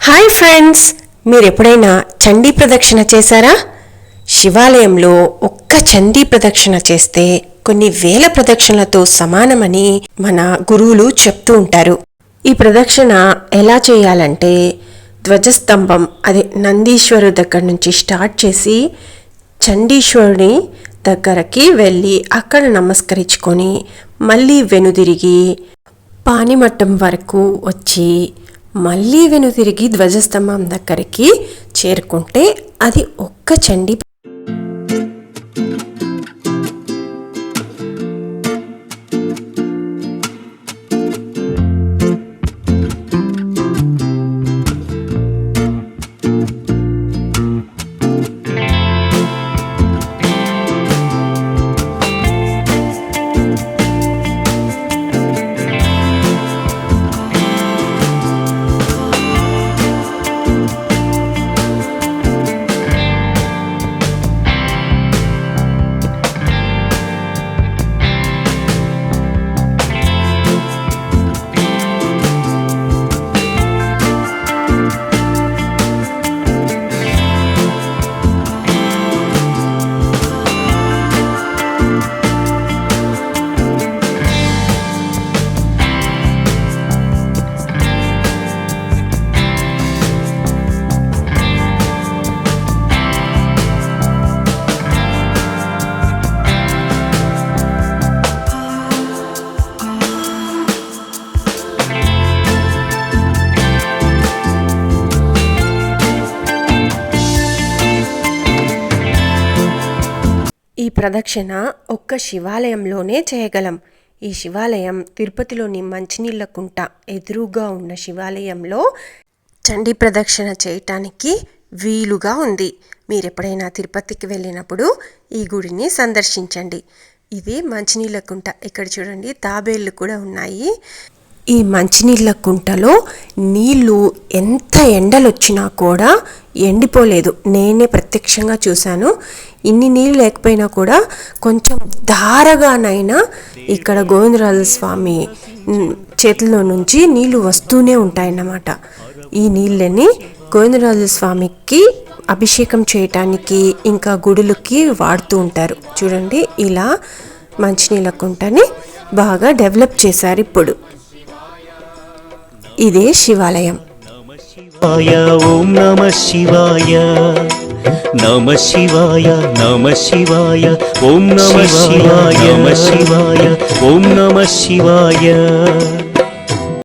Hi friends, మీరు ఎప్పుడైనా చండీ ప్రదక్షిణ చేశారా? శివాలయంలో ఒక్క చండీ ప్రదక్షిణ చేస్తే కొన్ని వేల ప్రదక్షిణలతో సమానమని మన గురువులు చెప్తూ ఉంటారు. ఈ ప్రదక్షిణ ఎలా చేయాలంటే ధ్వజస్తంభం, అదే నందీశ్వరు దగ్గర నుంచి స్టార్ట్ చేసి చండీశ్వరుని దగ్గరకి వెళ్ళి అక్కడ నమస్కరించుకొని మళ్ళీ వెనుదిరిగి పానిమట్టం వరకు వచ్చి మళ్ళీ వెనుతిరిగి ధ్వజస్తంభం దగ్గరికి చేరుకుంటే అది ఒక్క చండీ. ఈ ప్రదక్షిణ ఒక్క శివాలయంలోనే చేయగలం. ఈ శివాలయం తిరుపతిలోని మంచినీళ్ళ కుంట ఎదురుగా ఉన్న శివాలయంలో చండీ ప్రదక్షిణ చేయటానికి వీలుగా ఉంది. మీరు ఎప్పుడైనా తిరుపతికి వెళ్ళినప్పుడు ఈ గుడిని సందర్శించండి. ఇది మంచినీళ్ళ కుంట. ఇక్కడ చూడండి, తాబేళ్ళు కూడా ఉన్నాయి. ఈ మంచినీళ్ళ కుంటలో నీళ్లు ఎంత ఎండలు వచ్చినా కూడా ఎండిపోలేదు. నేనే ప్రత్యక్షంగా చూశాను. ఇన్ని నీళ్ళు లేకపోయినా కూడా కొంచెం ధారగానైనా ఇక్కడ గోవిందరాజ స్వామి చేతుల్లో నుంచి నీళ్లు వస్తూనే ఉంటాయన్నమాట. ఈ నీళ్ళని గోవిందరాజ స్వామికి అభిషేకం చేయటానికి ఇంకా గుడులకి వాడుతూ ఉంటారు. చూడండి, ఇలా మంచినీళ్ళ కుంటని బాగా డెవలప్ చేశారు ఇప్పుడు. ఇదే శివాలయం. ఓం నమ శివాయ, నమ శివాయ, నమ శివాయ, ఓం నమ శివాయ, నమ శివాయ, ఓం నమ శివాయ.